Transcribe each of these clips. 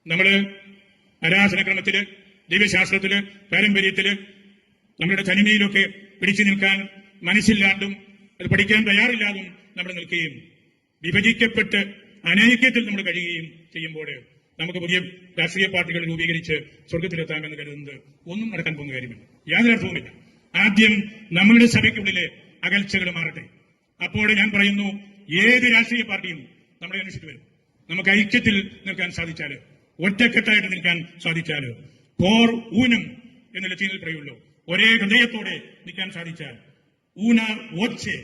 നമ്മള് ആരാധനക്രമത്തില്, ദൈവശാസ്ത്രത്തില്, പാരമ്പര്യത്തില്, നമ്മുടെ തനിമയിലൊക്കെ പിടിച്ചു നിൽക്കാൻ മനസ്സില്ലാണ്ടും അത് പഠിക്കാൻ തയ്യാറില്ലാതും നമ്മൾ നിൽക്കുകയും വിഭജിക്കപ്പെട്ട് അനൈക്യത്തിൽ നമ്മൾ കഴിയുകയും ചെയ്യുമ്പോൾ നമുക്ക് പുതിയ രാഷ്ട്രീയ പാർട്ടികൾ രൂപീകരിച്ച് സ്വർഗത്തിലെത്താമെന്ന് കരുതുന്നത് ഒന്നും നടക്കാൻ പോകുന്ന കാര്യമില്ല, യാതൊരു അർത്ഥവുമില്ല. ആദ്യം നമ്മളുടെ സഭയ്ക്കുള്ളിലെ അകൽച്ചകൾ മാറട്ടെ. അപ്പോൾ ഞാൻ പറയുന്നു, ഏത് രാഷ്ട്രീയ പാർട്ടിയും നമ്മളെ അന്വേഷിച്ചു വരും. നമുക്ക് ഐക്യത്തിൽ നിൽക്കാൻ സാധിച്ചാല്, ഒറ്റക്കെട്ടായിട്ട് നിൽക്കാൻ സാധിച്ചാല്, കോർ ഊനം എന്ന് ലത്തീനിൽ പറയുള്ളൂ, ഒരേ ഹൃദയത്തോടെ നിൽക്കാൻ സാധിച്ചാൽ, ഊന ഓച്ചെ,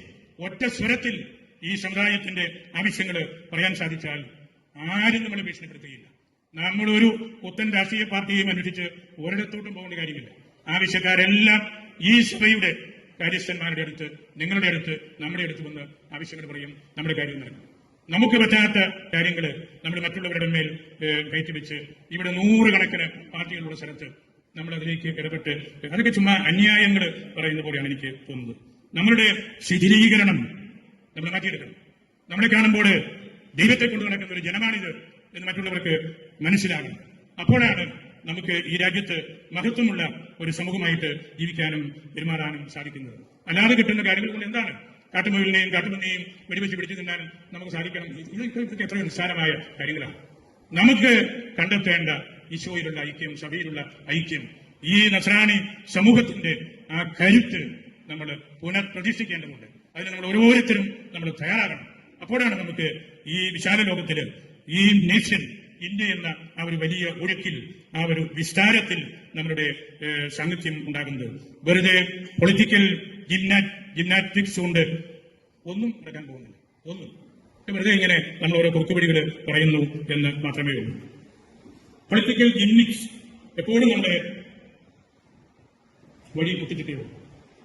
ഒറ്റ സ്വരത്തിൽ ഈ സമുദായത്തിന്റെ ആവശ്യങ്ങൾ പറയാൻ സാധിച്ചാൽ ആരും നമ്മളെ ഭീഷണിപ്പെടുത്തുകയില്ല. നമ്മളൊരു പുത്തൻ രാഷ്ട്രീയ പാർട്ടിയെയും അന്വേഷിച്ച് ഒരിടത്തോട്ടും പോകേണ്ട കാര്യമില്ല. ആവശ്യക്കാരെല്ലാം ഈ സഭയുടെ കാര്യസ്ഥന്മാരുടെ അടുത്ത്, നിങ്ങളുടെ അടുത്ത്, നമ്മുടെ അടുത്ത് വന്ന് ആവശ്യങ്ങൾ പറയും, നമ്മുടെ കാര്യം നടക്കും. നമുക്ക് പറ്റാത്ത കാര്യങ്ങൾ നമ്മൾ മറ്റുള്ളവരുടെ മേൽ കയറ്റിവെച്ച് ഇവിടെ 100 കണക്കിന് പാർട്ടികളുള്ള സ്ഥലത്ത് നമ്മൾ അതിലേക്ക് ഇടപെട്ട് അതൊക്കെ ചുമ്മാ അന്യായങ്ങൾ പറയുന്ന പോലെയാണ് എനിക്ക് തോന്നുന്നത്. നമ്മളുടെ ശിഥിലീകരണം നമ്മൾ മാറ്റിയെടുക്കണം. നമ്മളെ കാണുമ്പോൾ ദൈവത്തെ കൊണ്ടു നടക്കുന്ന ഒരു ജനമാണിത് എന്ന് മറ്റുള്ളവർക്ക് മനസ്സിലാകണം. അപ്പോഴാണ് നമുക്ക് ഈ രാജ്യത്ത് മഹത്വമുള്ള ഒരു സമൂഹമായിട്ട് ജീവിക്കാനും പെരുമാറാനും സാധിക്കുന്നത്. അല്ലാതെ കിട്ടുന്ന കാര്യങ്ങൾ കൊണ്ട് എന്താണ്? കാട്ടുമുയലിനെയും കാട്ടുപന്നിയെയും വെടിവെച്ച് പിടിച്ചു തിന്നാൻ നമുക്ക് സാധിക്കണം. ഇതൊക്കെ എത്രയോ നിസ്സാരമായ കാര്യങ്ങളാണ്. നമുക്ക് കണ്ടെത്തേണ്ട ഈശോയിലുള്ള ഐക്യം, സഭയിലുള്ള ഐക്യം, ഈ നസ്രാണി സമൂഹത്തിന്റെ ആ കരുത്ത് നമ്മൾ പുനഃപ്രതിഷ്ഠിക്കേണ്ടതുണ്ട്. അതിന് നമ്മൾ ഓരോരുത്തരും നമ്മൾ തയ്യാറാകണം. അപ്പോഴാണ് നമുക്ക് ഈ വിശാല ലോകത്തില് ഈ നേഷൻ ഇന്ത്യ എന്ന ആ ഒരു വലിയ ഒഴുക്കിൽ, ആ ഒരു വിസ്താരത്തിൽ നമ്മളുടെ സാന്നിധ്യം ഉണ്ടാകുന്നത്. വെറുതെ പൊളിറ്റിക്കൽ ജിംനാറ്റിക്സ് കൊണ്ട് ഒന്നും നടക്കാൻ പോകുന്നില്ല. ഒന്നും വെറുതെ ഇങ്ങനെ നമ്മൾ ഓരോ കുറുക്കുവഴികൾ പറയുന്നു എന്ന് മാത്രമേ ഉള്ളൂ. പൊളിറ്റിക്കൽ ജിംനിക്സ് എപ്പോഴും നമ്മുടെ വഴി കുത്തിച്ചിട്ടേ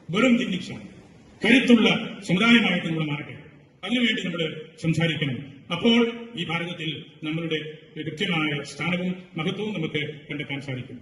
വെറും ജിംനിക്സാണ്. കരുത്തുള്ള സമുദായമായിട്ട് നമ്മൾ മാറട്ടെ. അതിനുവേണ്ടി നമ്മൾ സംസാരിക്കണം. അപ്പോൾ ഈ ഭാരതത്തിൽ നമ്മളുടെ കൃത്യമായ സ്ഥാനവും മഹത്വവും നമുക്ക് കണ്ടെത്താൻ സാധിക്കും.